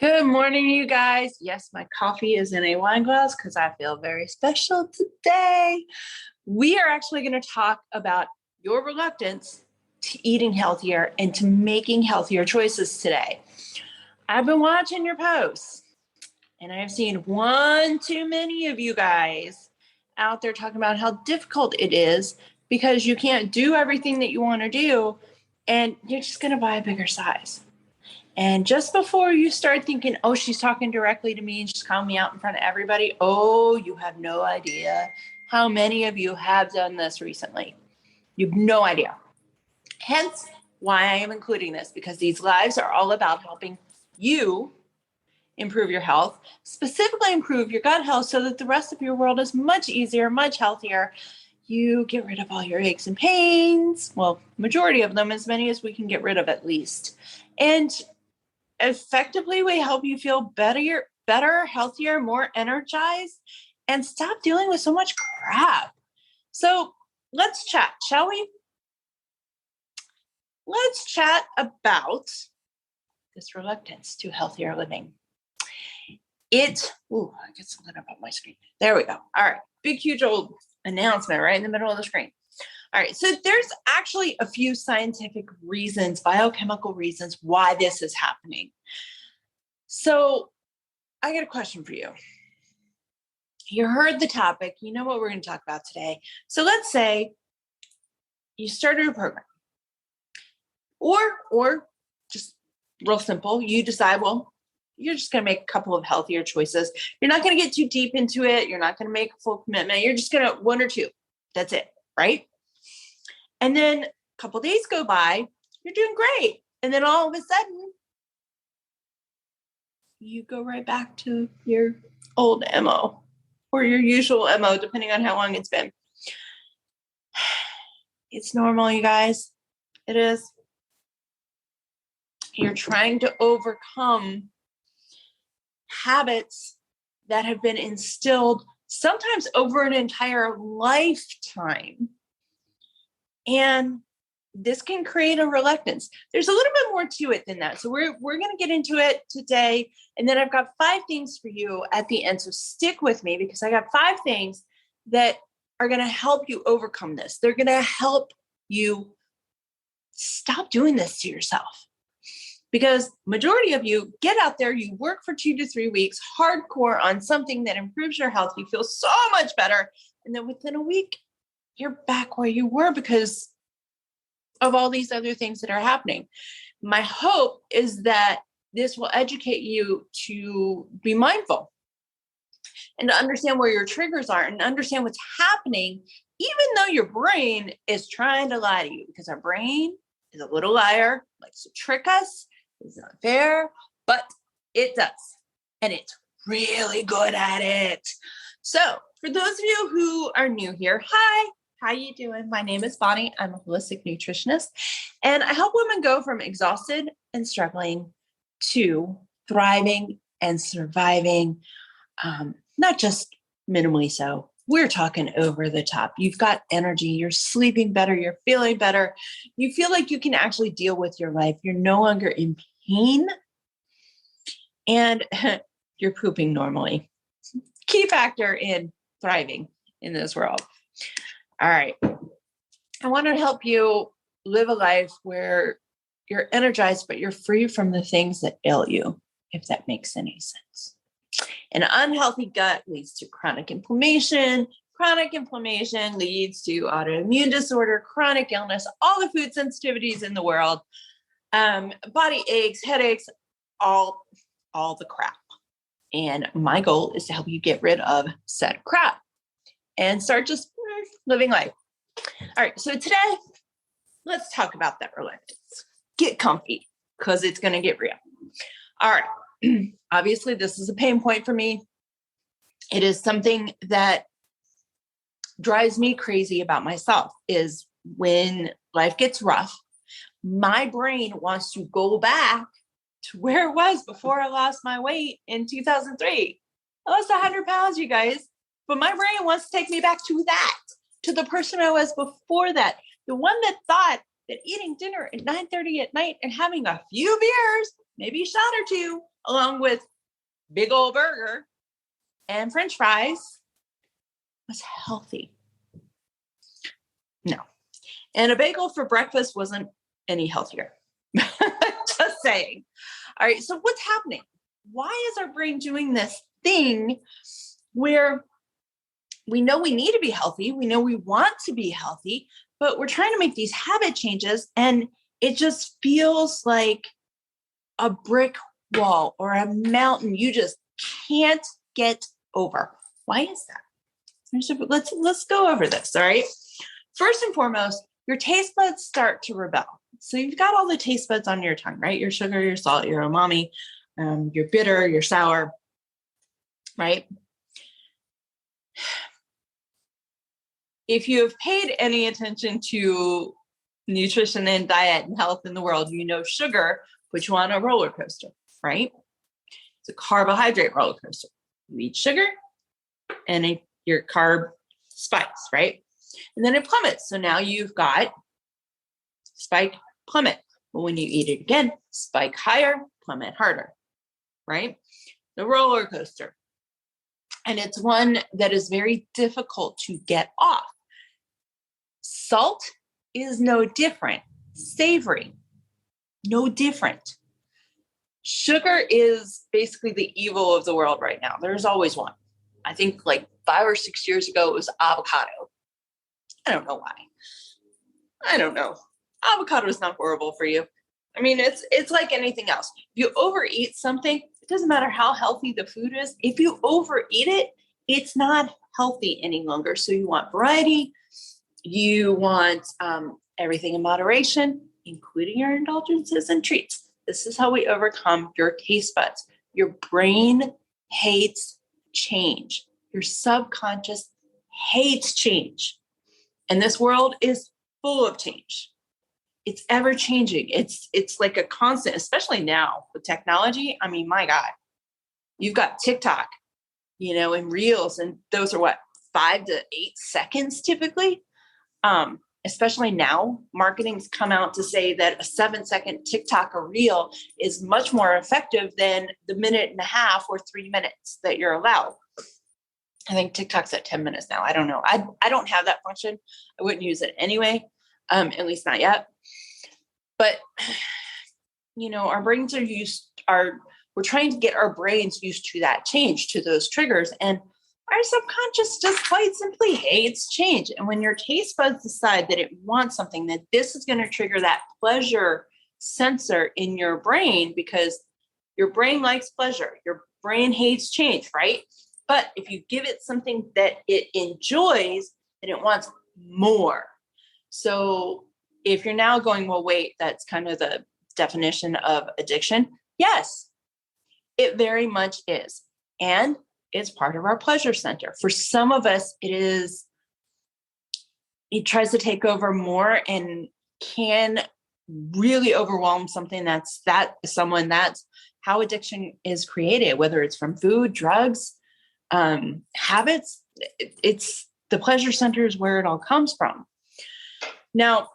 Good morning, you guys. Yes, my coffee is in a wine glass because I feel very special today. We are actually going to talk about your reluctance to eating healthier and to making healthier choices today. I've been watching your posts and I've seen one too many of you guys out there talking about how difficult it is because you can't do everything that you want to do and you're just going to buy a bigger size. And just before you start thinking, oh, she's talking directly to me and she's calling me out in front of everybody. Oh, you have no idea how many of you have done this recently. You have no idea. Hence why I am including this, because these lives are all about helping you improve your health, specifically improve your gut health so that the rest of your world is much easier, much healthier. You get rid of all your aches and pains. Well, majority of them, as many as we can get rid of at least. And effectively, we help you feel better, healthier, more energized, and stop dealing with so much crap. So let's chat, shall we? Let's chat about this reluctance to healthier living. I get something up on my screen. There we go. All right. Big, huge old announcement right in the middle of the screen. All right, so there's actually a few scientific reasons, biochemical reasons why this is happening. So I got a question for you. You heard the topic, you know what we're going to talk about today. So let's say you started a program or just real simple, you decide, well, you're just going to make a couple of healthier choices. You're not going to get too deep into it. You're not going to make a full commitment. You're just going to one or two. That's it, right? And then a couple of days go by, you're doing great. And then all of a sudden, you go right back to your old MO or your usual MO, depending on how long it's been. It's normal, you guys. It is. You're trying to overcome habits that have been instilled sometimes over an entire lifetime. And this can create a reluctance. There's a little bit more to it than that. So we're going to get into it today. And then I've got 5 things for you at the end. So stick with me because I got 5 things that are going to help you overcome this. They're going to help you stop doing this to yourself. Because majority of you get out there, you work for 2 to 3 weeks, hardcore on something that improves your health. You feel so much better. And then within a week, you're back where you were because of all these other things that are happening. My hope is that this will educate you to be mindful and to understand where your triggers are and understand what's happening, even though your brain is trying to lie to you, because our brain is a little liar, likes to trick us. It's not fair, but it does. And it's really good at it. So for those of you who are new here, hi. How you doing? My name is Bonnie. I'm a holistic nutritionist, and I help women go from exhausted and struggling to thriving and surviving, not just minimally so. We're talking over the top. You've got energy. You're sleeping better. You're feeling better. You feel like you can actually deal with your life. You're no longer in pain, and you're pooping normally. Key factor in thriving in this world. All right. I want to help you live a life where you're energized, but you're free from the things that ail you, if that makes any sense. An unhealthy gut leads to chronic inflammation. Chronic inflammation leads to autoimmune disorder, chronic illness, all the food sensitivities in the world, body aches, headaches, all the crap. And my goal is to help you get rid of said crap and start just living life. All right. So today, let's talk about that reluctance. Get comfy because it's going to get real. All right. Obviously, this is a pain point for me. It is something that drives me crazy about myself is when life gets rough, my brain wants to go back to where it was before I lost my weight in 2003. I lost 100 pounds, you guys, but my brain wants to take me back to that, to the person I was before that, the one that thought that eating dinner at 9:30 at night and having a few beers, maybe a shot or two, along with big old burger and French fries was healthy. No. And a bagel for breakfast wasn't any healthier. Just saying. All right. So what's happening? Why is our brain doing this thing where we know we need to be healthy? We know we want to be healthy, but we're trying to make these habit changes and it just feels like a brick wall or a mountain you just can't get over. Why is that? Let's go over this. All right. First and foremost, your taste buds start to rebel. So you've got all the taste buds on your tongue, right? Your sugar, your salt, your umami, your bitter, your sour, right? If you have paid any attention to nutrition and diet and health in the world, you know sugar puts you on a roller coaster, right? It's a carbohydrate roller coaster. You eat sugar and your carb spikes, right? And then it plummets. So now you've got spike, plummet. But when you eat it again, spike higher, plummet harder, right? The roller coaster. And it's one that is very difficult to get off. Salt is no different. Savory, no different. Sugar is basically the evil of the world right now. There's always one. I think like 5 or 6 years ago, it was avocado. I don't know why. I don't know. Avocado is not horrible for you. I mean, it's like anything else. If you overeat something, it doesn't matter how healthy the food is. If you overeat it, it's not healthy any longer. So you want variety. You want everything in moderation, including your indulgences and treats. This is how we overcome your taste buds. Your brain hates change. Your subconscious hates change. And this world is full of change. It's ever changing. It's like a constant, especially now with technology. I mean, my God, you've got TikTok, and Reels, and those are 5 to 8 seconds typically. Especially now, marketing's come out to say that a 7-second TikTok or Reel is much more effective than the 1.5 or 3 minutes that you're allowed. I think TikTok's at 10 minutes now. I don't know. I don't have that function. I wouldn't use it anyway, at least not yet. But, our brains we're trying to get our brains used to that change, to those triggers. And our subconscious just quite simply hates change. And when your taste buds decide that it wants something, that this is going to trigger that pleasure sensor in your brain, because your brain likes pleasure. Your brain hates change, right? But if you give it something that it enjoys, then it wants more. So if you're now going, well, wait, that's kind of the definition of addiction. Yes, it very much is. And it's part of our pleasure center. For some of us, it tries to take over more and can really overwhelm something that's how addiction is created, whether it's from food, drugs, habits. It's the pleasure center is where it all comes from. Now,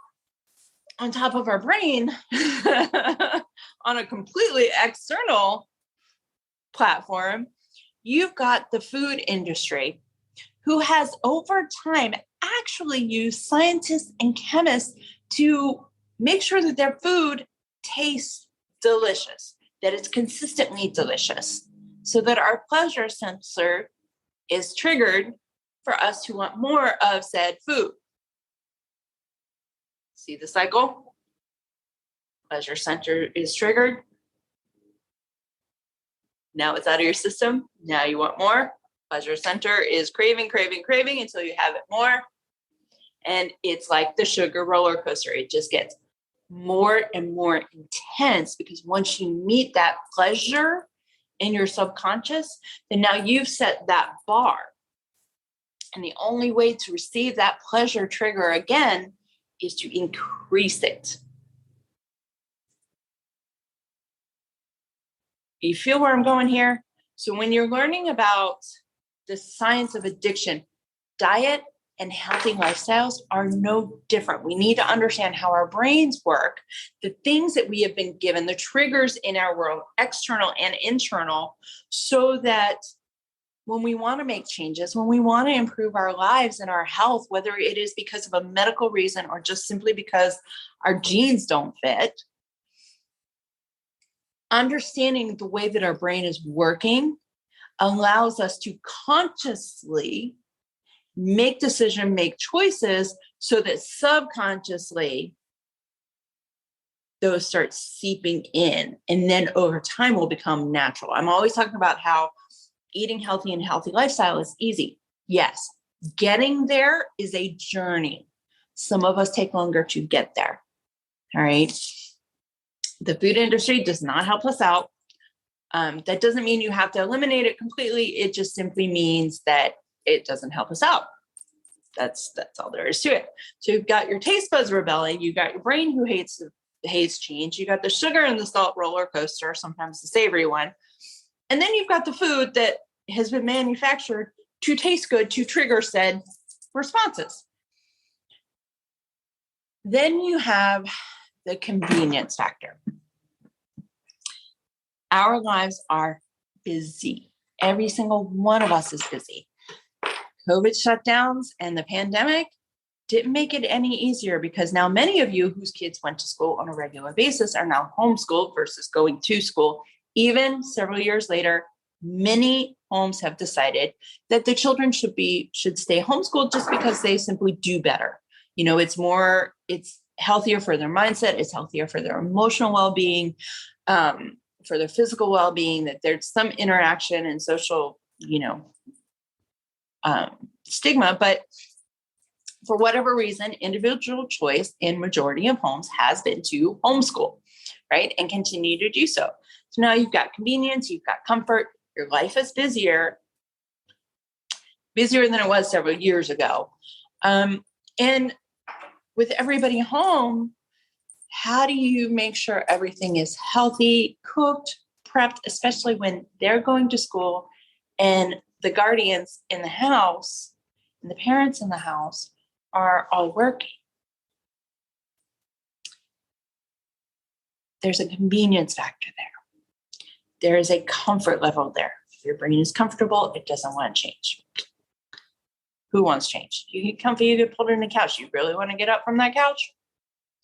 on top of our brain, on a completely external platform, you've got the food industry, who has over time actually used scientists and chemists to make sure that their food tastes delicious, that it's consistently delicious, so that our pleasure sensor is triggered for us to want more of said food. See the cycle? Pleasure center is triggered. Now it's out of your system. Now you want more. Pleasure center is craving until you have it more. And it's like the sugar roller coaster. It just gets more and more intense, because once you meet that pleasure in your subconscious, then now you've set that bar. And the only way to receive that pleasure trigger again is to increase it. You feel where I'm going here? So when you're learning about the science of addiction, diet and healthy lifestyles are no different. We need to understand how our brains work, the things that we have been given, the triggers in our world, external and internal, so that when we want to make changes, when we want to improve our lives and our health, whether it is because of a medical reason or just simply because our genes don't fit, understanding the way that our brain is working allows us to consciously make decisions, make choices, so that subconsciously those start seeping in, and then over time will become natural. I'm always talking about how eating healthy and healthy lifestyle is easy. Yes, getting there is a journey. Some of us take longer to get there. All right. The food industry does not help us out. That doesn't mean you have to eliminate it completely. It just simply means that it doesn't help us out. That's all there is to it. So you've got your taste buds rebelling. You've got your brain who hates change. You got the sugar and the salt roller coaster, sometimes the savory one. And then you've got the food that has been manufactured to taste good, to trigger said responses. Then you have the convenience factor. Our lives are busy. Every single one of us is busy. COVID shutdowns and the pandemic didn't make it any easier, because now many of you whose kids went to school on a regular basis are now homeschooled versus going to school. Even several years later, many homes have decided that the children should stay homeschooled just because they simply do better. You know, it's healthier for their mindset. It's healthier for their emotional well-being, for their physical well-being, that there's some interaction and social, stigma, but for whatever reason, individual choice in majority of homes has been to homeschool, right? And continue to do so. So now you've got convenience, you've got comfort, your life is busier than it was several years ago. And with everybody home, how do you make sure everything is healthy, cooked, prepped, especially when they're going to school and the guardians in the house and the parents in the house are all working? There's a convenience factor there. There is a comfort level there. If your brain is comfortable, it doesn't want to change. Who wants change? You get comfy, you get pulled in the couch. You really want to get up from that couch,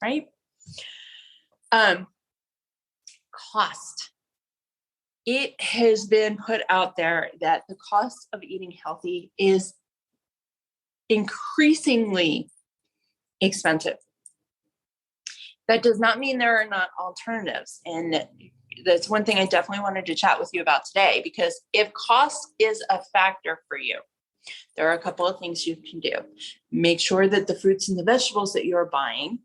right? Cost. It has been put out there that the cost of eating healthy is increasingly expensive. That does not mean there are not alternatives. And that's one thing I definitely wanted to chat with you about today, because if cost is a factor for you, there are a couple of things you can do. Make sure that the fruits and the vegetables that you're buying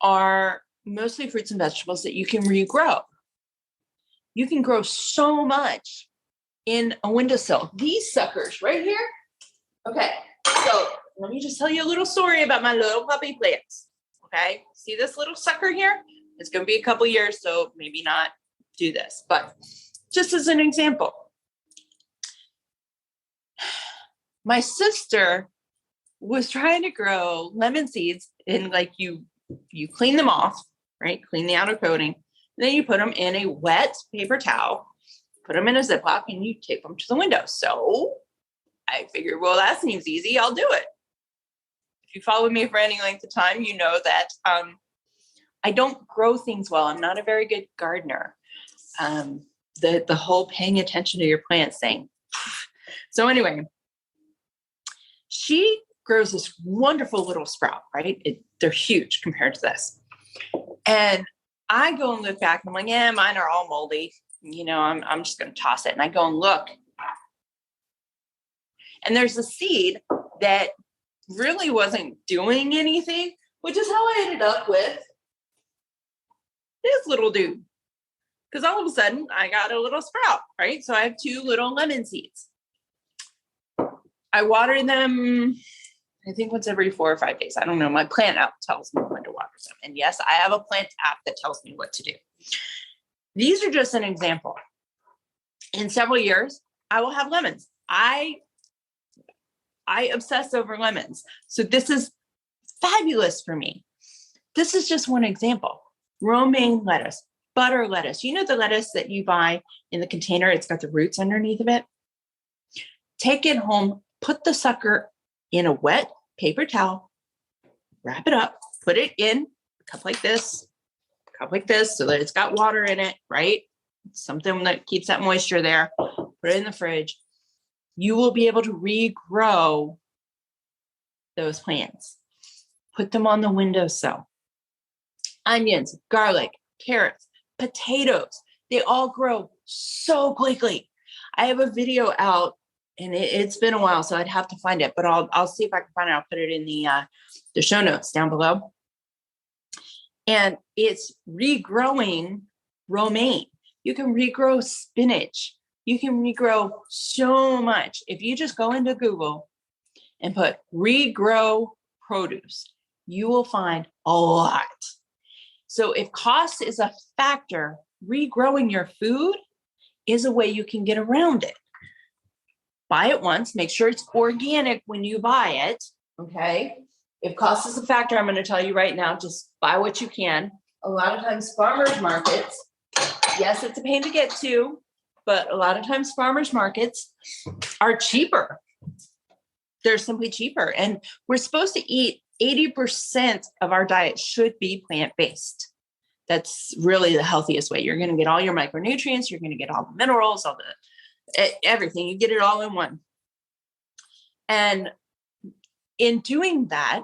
are mostly fruits and vegetables that you can regrow. You can grow so much in a windowsill. These suckers right here. Okay, so let me just tell you a little story about my little puppy plants. Okay, see this little sucker here? It's going to be a couple years, so maybe not do this, but just as an example. My sister was trying to grow lemon seeds, and like you clean them off, right? Clean the outer coating. Then you put them in a wet paper towel, put them in a Ziploc, and you tape them to the window. So I figured, well, that seems easy. I'll do it. If you follow me for any length of time, you know that I don't grow things well. I'm not a very good gardener. The whole paying attention to your plants thing. So anyway, she grows this wonderful little sprout, right? They're huge compared to this. And I go and look back and I'm like, yeah, mine are all moldy. I'm just going to toss it. And I go and look. And there's a seed that really wasn't doing anything, which is how I ended up with this little dude. Because all of a sudden I got a little sprout, right? So I have 2 little lemon seeds. I water them, I think once every 4 or 5 days. I don't know. My plant app tells me when to water them. And yes, I have a plant app that tells me what to do. These are just an example. In several years, I will have lemons. I I obsess over lemons. So this is fabulous for me. This is just one example. Romaine lettuce, butter lettuce. You know the lettuce that you buy in the container? It's got the roots underneath of it. Take it home, put the sucker in a wet paper towel, wrap it up, put it in a cup like this, so that it's got water in it, right? Something that keeps that moisture there. Put it in the fridge. You will be able to regrow those plants. Put them on the windowsill. Onions, garlic, carrots, potatoes, they all grow so quickly. I have a video out, and it's been a while, so I'd have to find it, but I'll see if I can find it. I'll put it in the show notes down below. And it's regrowing romaine. You can regrow spinach. You can regrow so much. If you just go into Google and put regrow produce, you will find a lot. So if cost is a factor, regrowing your food is a way you can get around it. Buy it once, make sure it's organic when you buy it, okay? If cost is a factor, I'm going to tell you right now, just buy what you can. A lot of times farmers markets, yes, it's a pain to get to, but a lot of times farmers markets are cheaper. They're simply cheaper. And we're supposed to eat 80% of our diet should be plant-based. That's really the healthiest way. You're going to get all your micronutrients. You're going to get all the minerals, all the everything. You get it all in one. And in doing that,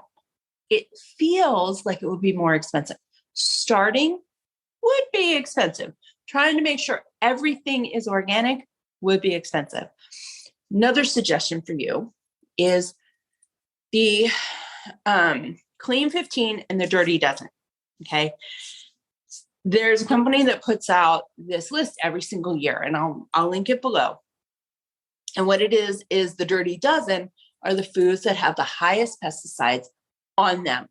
it feels like it would be more expensive. Starting would be expensive. Trying to make sure everything is organic would be expensive. Another suggestion for you is the Clean 15 and the Dirty Dozen. Okay. There's a company that puts out this list every single year, and I'll link it below. And what it is the Dirty Dozen are the foods that have the highest pesticides on them,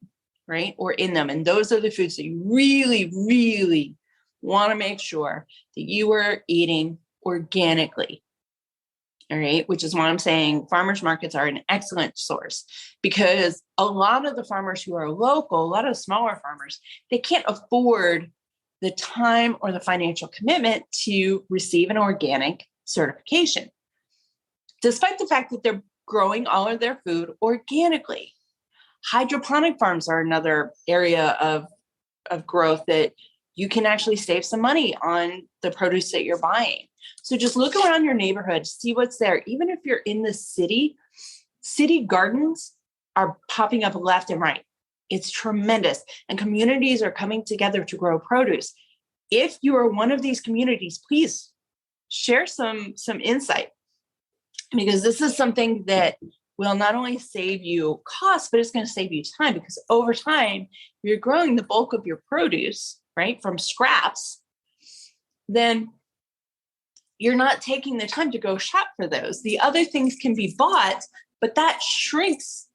right? Or in them. And those are the foods that you really, really want to make sure that you are eating organically. All right. Which is why I'm saying farmers markets are an excellent source, because a lot of the farmers who are local, a lot of smaller farmers, they can't afford the time or the financial commitment to receive an organic certification, despite the fact that they're growing all of their food organically. Hydroponic farms are another area of growth that you can actually save some money on the produce that you're buying. So just look around your neighborhood, see what's there. Even if you're in the city gardens are popping up left and right. It's tremendous. And communities are coming together to grow produce. If you are one of these communities, please share some insight, because this is something that will not only save you costs, but it's going to save you time, because over time, you're growing the bulk of your produce, right, from scraps, then you're not taking the time to go shop for those. The other things can be bought, but that shrinks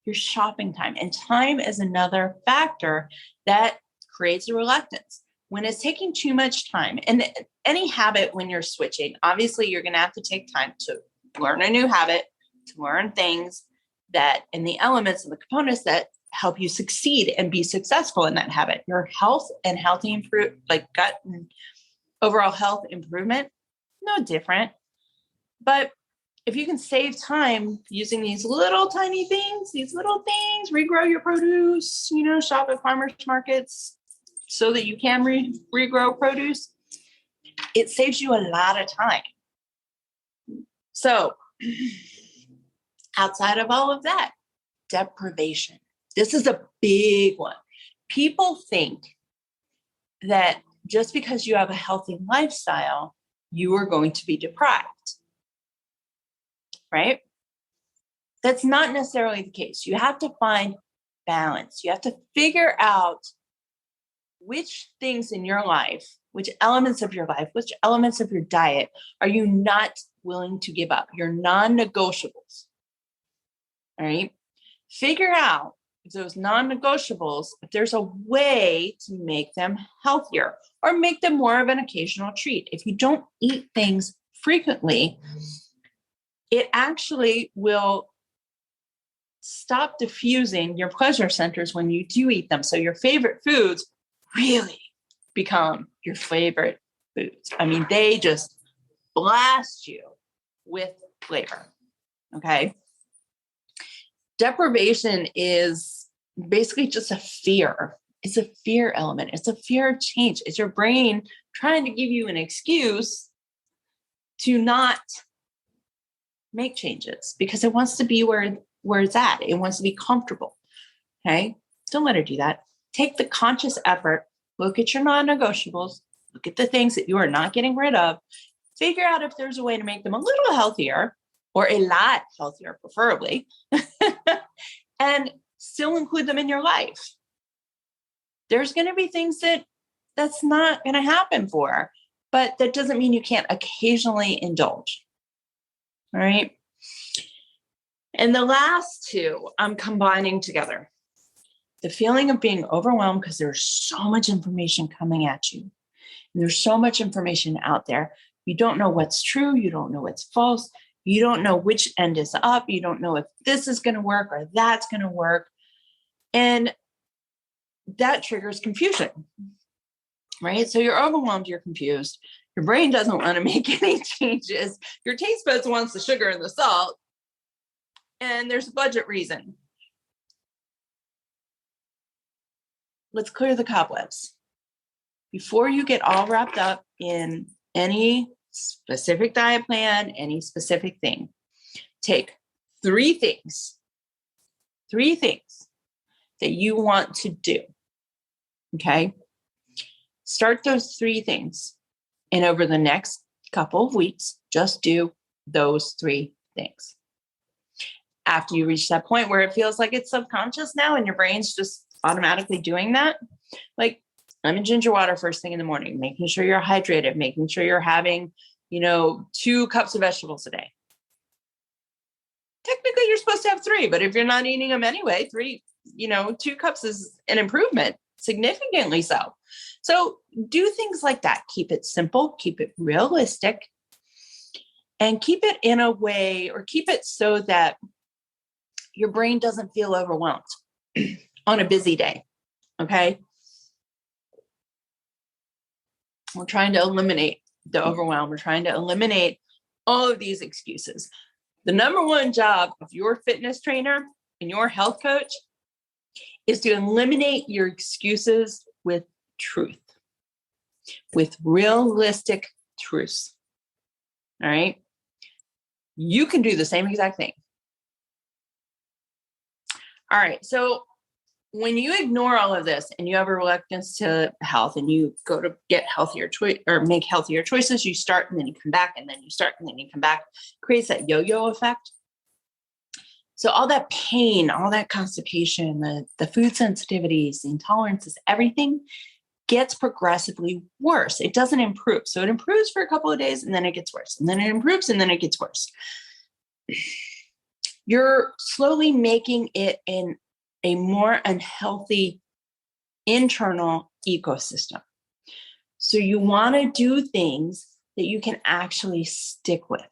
your shopping time. And time is another factor that creates a reluctance. When it's taking too much time, and any habit when you're switching, obviously you're going to have to take time to learn a new habit, to learn things that, and the elements and the components that help you succeed and be successful in that habit. Your health and healthy improve, like gut and overall health improvement, no different. But if you can save time using these little tiny things, regrow your produce, shop at farmers markets so that you can regrow produce, it saves you a lot of time. So outside of all of that, deprivation. This is a big one. People think that just because you have a healthy lifestyle, you are going to be deprived, right? That's not necessarily the case. You have to find balance. You have to figure out which things in your life, which elements of your life, which elements of your diet are you not willing to give up, your non-negotiables, all right? Figure out if those non-negotiables, if there's a way to make them healthier or make them more of an occasional treat. If you don't eat things frequently, it actually will stop diffusing your pleasure centers when you do eat them. So your favorite foods really become your favorite foods. I mean, they just blast you with flavor. Okay. Deprivation is basically just a fear. It's a fear element. It's a fear of change. It's your brain trying to give you an excuse to not make changes because it wants to be where it's at. It wants to be comfortable. Okay. Don't let her do that. Take the conscious effort. Look at your non-negotiables. Look at the things that you are not getting rid of. Figure out if there's a way to make them a little healthier or a lot healthier, preferably, and still include them in your life. There's going to be things that's not going to happen for, but that doesn't mean you can't occasionally indulge. All right. And the last two I'm combining together. The feeling of being overwhelmed because there's so much information coming at you. And there's so much information out there. You don't know what's true. You don't know what's false. You don't know which end is up. You don't know if this is going to work or that's going to work. And that triggers confusion, right? So you're overwhelmed, you're confused. Your brain doesn't want to make any changes. Your taste buds wants the sugar and the salt. And there's a budget reason. Let's clear the cobwebs. Before you get all wrapped up in any specific diet plan, any specific thing, take three things that you want to do. Okay. Start those three things. And over the next couple of weeks, just do those three things. After you reach that point where it feels like it's subconscious now and your brain's just automatically doing that, like lemon ginger water first thing in the morning, making sure you're hydrated, making sure you're having, 2 cups of vegetables a day. Technically, you're supposed to have 3, but if you're not eating them anyway, 2 cups is an improvement, significantly so. So do things like that. Keep it simple, keep it realistic, and keep it in a way, or keep it so that your brain doesn't feel overwhelmed on a busy day. Okay. We're trying to eliminate the overwhelm. We're trying to eliminate all of these excuses. The number one job of your fitness trainer and your health coach is to eliminate your excuses with truth, with realistic truths. All right. You can do the same exact thing. All right. So when you ignore all of this and you have a reluctance to health and you go to get healthier choice or make healthier choices, you start and then you come back and then you start and then you come back, creates that yo-yo effect. So all that pain, all that constipation, the food sensitivities, the intolerances, everything gets progressively worse. It doesn't improve. So it improves for a couple of days and then it gets worse. And then it improves and then it gets worse. You're slowly making it in a more unhealthy internal ecosystem. So you want to do things that you can actually stick with,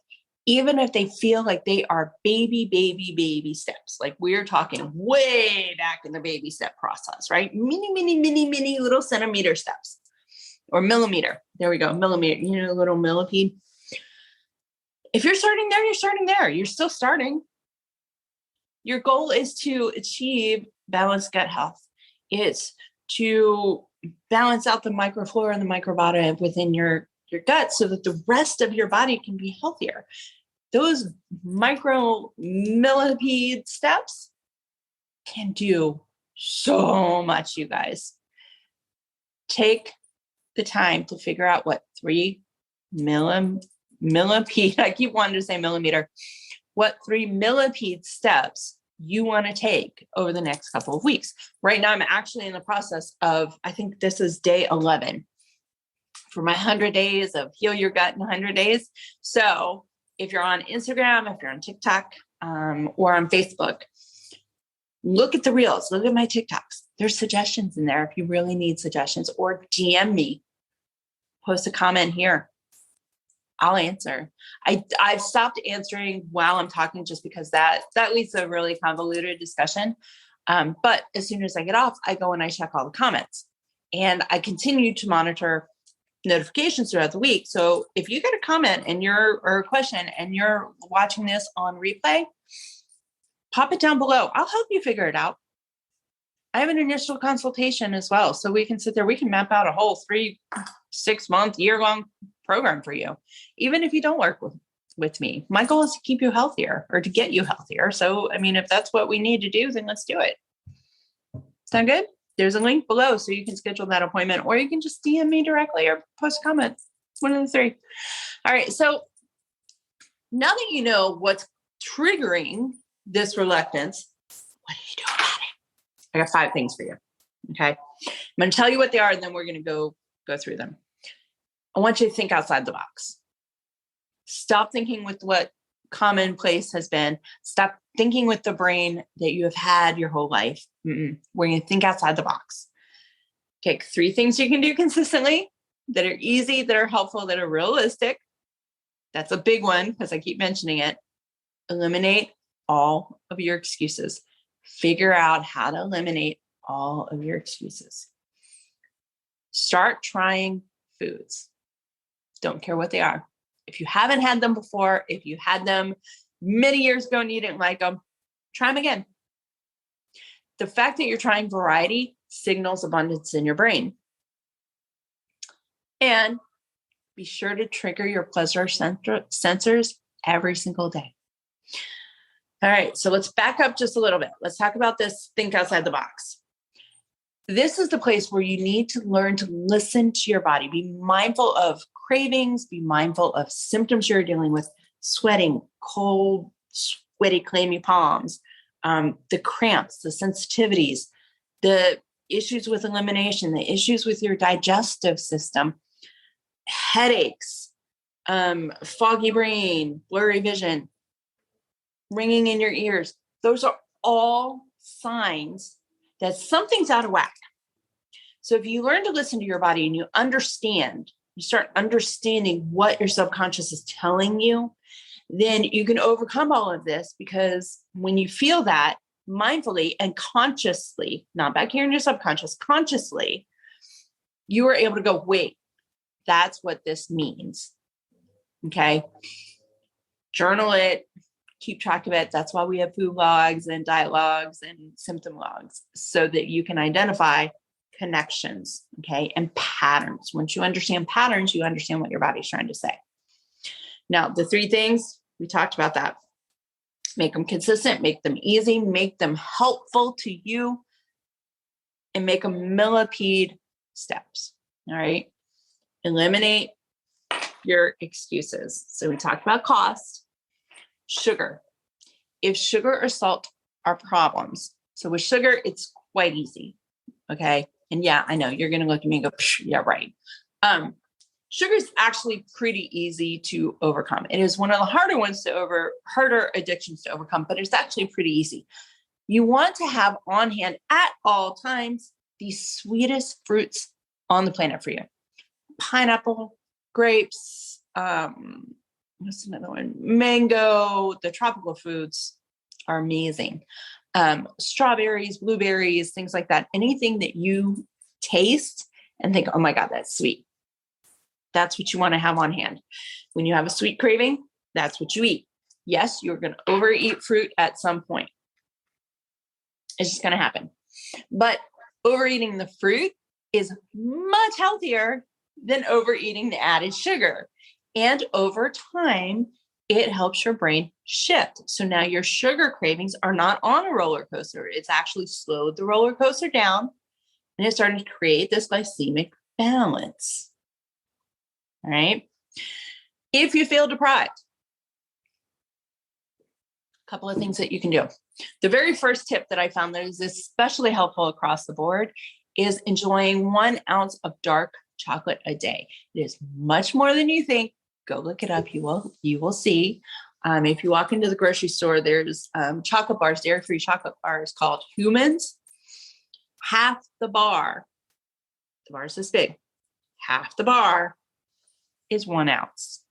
even if they feel like they are baby steps. Like we're talking way back in the baby step process, right? Mini little centimeter steps or millimeter. There we go. Millimeter, little millipede. If you're starting there, you're starting there. You're still starting. Your goal is to achieve balanced gut health. It's to balance out the microflora and the microbiota within your gut so that the rest of your body can be healthier. Those micro millipede steps can do so much, you guys. Take the time to figure out what 3 millipede, I keep wanting to say millimeter, what 3 millipede steps you want to take over the next couple of weeks. Right now, I'm actually in the process of, I think this is day 11 for my 100 days of Heal Your Gut in 100 days. So if you're on Instagram, if you're on TikTok, or on Facebook, look at the reels, look at my TikToks. There's suggestions in there if you really need suggestions, or DM me, post a comment here. I'll answer. I've stopped answering while I'm talking just because that leads to a really convoluted discussion. But as soon as I get off, I go and I check all the comments, and I continue to monitor notifications throughout the week. So if you get a comment or a question and you're watching this on replay, pop it down below. I'll help you figure it out. I have an initial consultation as well. So we can sit there, we can map out a whole 3-6 month, year-long program for you. Even if you don't work with me, my goal is to keep you healthier or to get you healthier. So, I mean, if that's what we need to do, then let's do it. Sound good? There's a link below so you can schedule that appointment, or you can just DM me directly or post a comment. One of the three. All right. So now that you know what's triggering this reluctance, what do you do about it? I got 5 things for you. Okay. I'm going to tell you what they are, and then we're going to go through them. I want you to think outside the box. Stop thinking with what commonplace has been. Stop thinking with the brain that you have had your whole life. We're going to think outside the box. Pick 3 things you can do consistently that are easy, that are helpful, that are realistic. That's a big one because I keep mentioning it. Eliminate all of your excuses. Figure out how to eliminate all of your excuses. Start trying foods. Don't care what they are. If you haven't had them before, if you had them many years ago and you didn't like them, try them again. The fact that you're trying variety signals abundance in your brain. And be sure to trigger your pleasure sensors every single day. All right, so let's back up just a little bit. Let's talk about this think outside the box. This is the place where you need to learn to listen to your body. Be mindful of cravings, be mindful of symptoms you're dealing with, sweating, cold, sweaty, clammy palms, the cramps, the sensitivities, the issues with elimination, the issues with your digestive system, headaches, foggy brain, blurry vision, ringing in your ears. Those are all signs that something's out of whack. So if you learn to listen to your body and you start understanding what your subconscious is telling you, then you can overcome all of this, because when you feel that mindfully and consciously, not back here in your subconscious, consciously, you are able to go, wait, that's what this means. Okay. Journal it, keep track of it. That's why we have food logs and diet logs and symptom logs, so that you can identify connections, okay, and patterns. Once you understand patterns, you understand what your body's trying to say. Now, the 3 things, we talked about that. Make them consistent, make them easy, make them helpful to you, and make them millipede steps, all right? Eliminate your excuses. So we talked about cost. Sugar. If sugar or salt are problems, so with sugar, it's quite easy. Okay. And yeah, I know you're going to look at me and go, yeah, right. Sugar is actually pretty easy to overcome. It is one of the harder addictions to overcome, but it's actually pretty easy. You want to have on hand at all times the sweetest fruits on the planet for you. Pineapple, grapes, what's another one? Mango. The tropical foods are amazing. Strawberries, blueberries, things like that. Anything that you taste and think, oh my God, that's sweet. That's what you want to have on hand. When you have a sweet craving, that's what you eat. Yes, you're going to overeat fruit at some point. It's just going to happen. But overeating the fruit is much healthier than overeating the added sugar. And over time, it helps your brain shift. So now your sugar cravings are not on a roller coaster. It's actually slowed the roller coaster down, and it's starting to create this glycemic balance. All right. If you feel deprived, a couple of things that you can do. The very first tip that I found that is especially helpful across the board is enjoying 1 ounce of dark chocolate a day. It is much more than you think. Go look it up. You will see. If you walk into the grocery store, there's chocolate bars, dairy-free chocolate bars called Humans. Half the bar is this big, half the bar is 1 ounce.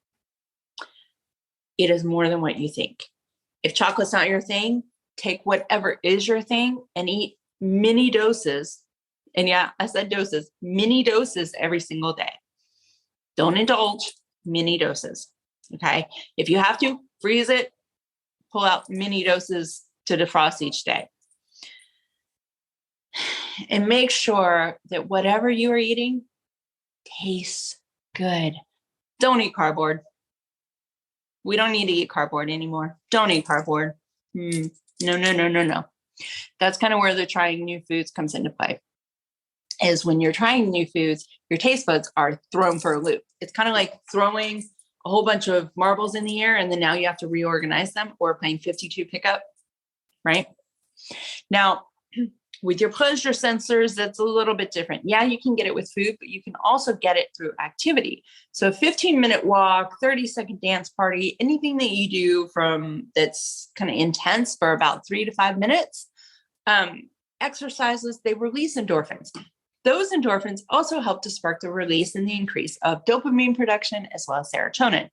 it is more than what you think. If chocolate's not your thing, take whatever is your thing and eat mini doses. And yeah, I said doses, mini doses every single day. Don't indulge, mini doses. Okay. If you have to, freeze it, pull out mini doses to defrost each day. And make sure that whatever you are eating tastes good. Don't eat cardboard. We don't need to eat cardboard anymore. Don't eat cardboard. No. That's kind of where the trying new foods comes into play. Is when you're trying new foods, your taste buds are thrown for a loop. It's kind of like throwing a whole bunch of marbles in the air, and then now you have to reorganize them, or playing 52 pickup, right? Now, with your pleasure sensors, that's a little bit different. Yeah, you can get it with food, but you can also get it through activity. So a 15-minute walk, 30-second dance party, anything that you do that's kind of intense for about 3 to 5 minutes, exercises, they release endorphins. Those endorphins also help to spark the release and the increase of dopamine production as well as serotonin,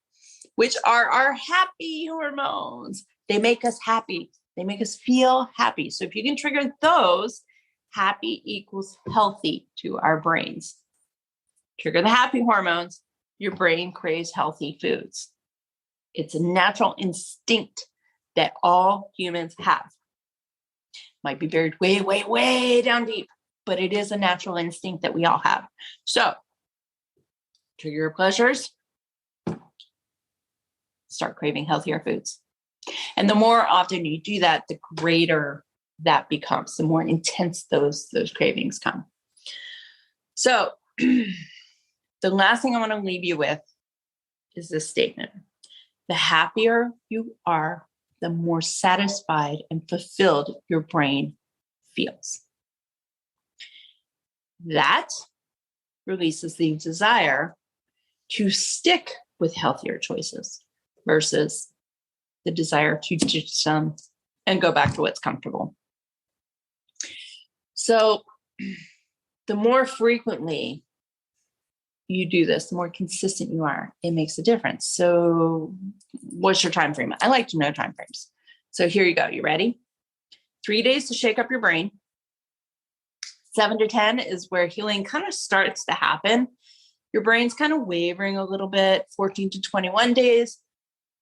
which are our happy hormones. They make us happy. They make us feel happy. So if you can trigger those, happy equals healthy to our brains. Trigger the happy hormones, your brain craves healthy foods. It's a natural instinct that all humans have. Might be buried way, way, way down deep, but it is a natural instinct that we all have. So trigger your pleasures, start craving healthier foods. And the more often you do that, the greater that becomes, the more intense those cravings come. So the last thing I want to leave you with is this statement. The happier you are, the more satisfied and fulfilled your brain feels. That releases the desire to stick with healthier choices versus the desire to ditch them and go back to what's comfortable. So the more frequently you do this, the more consistent you are, it makes a difference. So what's your time frame? I like to know time frames. So here you go. You ready? 3 days to shake up your brain. 7 to 10 is where healing kind of starts to happen. Your brain's kind of wavering a little bit. 14 to 21 days.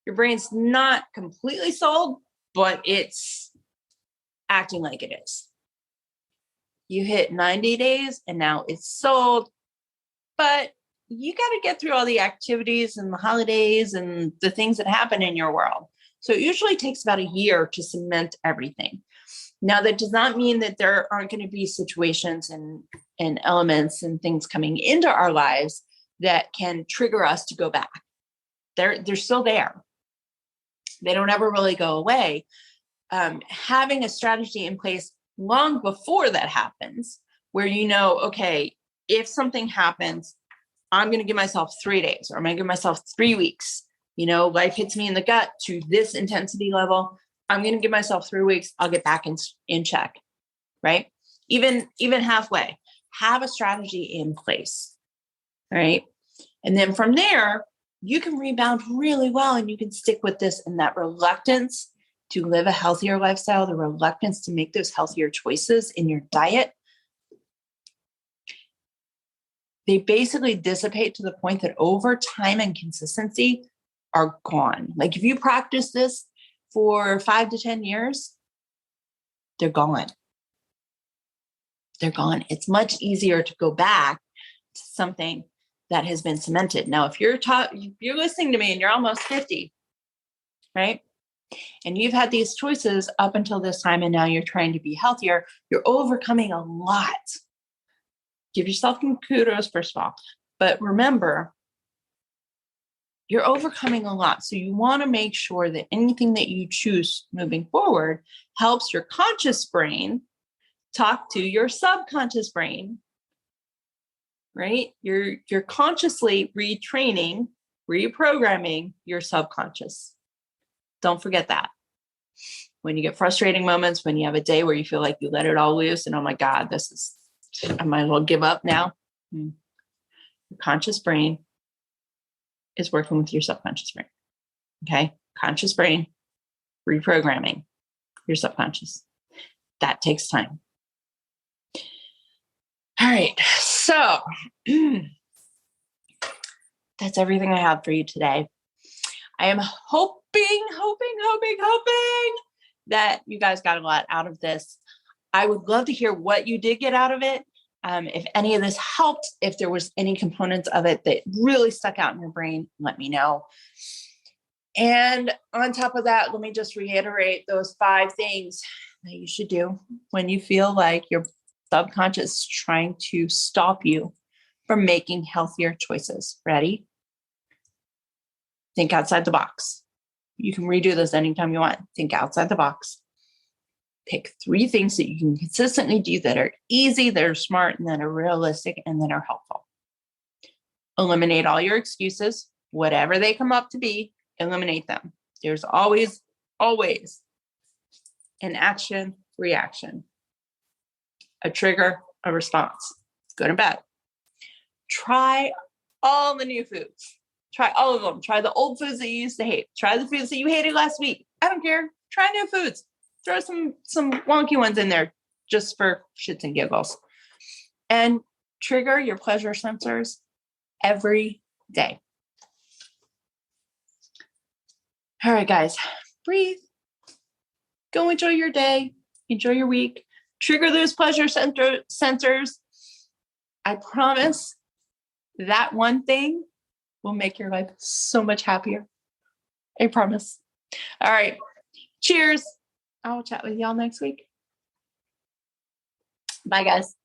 Your brain's not completely sold, but it's acting like it is. You hit 90 days and now it's sold, but you got to get through all the activities and the holidays and the things that happen in your world. So it usually takes about a year to cement everything. Now, that does not mean that there aren't going to be situations and elements and things coming into our lives that can trigger us to go back. They're still there. They don't ever really go away. Having a strategy in place long before that happens, where you know, okay, if something happens, I'm going to give myself 3 days, or I'm going to give myself 3 weeks. You know, life hits me in the gut to this intensity level. I'm going to give myself 3 weeks. I'll get back in check, right? Even halfway, have a strategy in place, right? And then from there, you can rebound really well, and you can stick with this. And that reluctance to live a healthier lifestyle, the reluctance to make those healthier choices in your diet, they basically dissipate to the point that over time and consistency are gone. Like if you practice this for 5 to 10 years, they're gone. They're gone. It's much easier to go back to something that has been cemented. Now, if you're listening to me and you're almost 50, right? And you've had these choices up until this time, and now you're trying to be healthier, you're overcoming a lot. Give yourself some kudos, first of all. But remember, you're overcoming a lot. So you want to make sure that anything that you choose moving forward helps your conscious brain talk to your subconscious brain, right? You're consciously retraining, reprogramming your subconscious. Don't forget that. When you get frustrating moments, when you have a day where you feel like you let it all loose and, oh my God, I might as well give up now. Your conscious brain is working with your subconscious brain. Okay. conscious brain, reprogramming your subconscious. That takes time. All right. So that's everything I have for you today. I am hoping that you guys got a lot out of this. I would love to hear what you did get out of it. If any of this helped, if there was any components of it that really stuck out in your brain, let me know. And on top of that, let me just reiterate those 5 things that you should do when you feel like your subconscious is trying to stop you from making healthier choices. Ready? Think outside the box. You can redo this anytime you want. Think outside the box. Pick 3 things that you can consistently do that are easy, that are smart, and that are realistic, and that are helpful. Eliminate all your excuses, whatever they come up to be, eliminate them. There's always an action, reaction, a trigger, a response. Good and bad. Try all the new foods. Try all of them. Try the old foods that you used to hate. Try the foods that you hated last week. I don't care. Try new foods. Throw some wonky ones in there just for shits and giggles. And trigger your pleasure sensors every day. All right, guys, breathe. Go enjoy your day. Enjoy your week. Trigger those pleasure sensors. I promise that one thing will make your life so much happier. I promise. All right. Cheers. I'll chat with y'all next week. Bye, guys.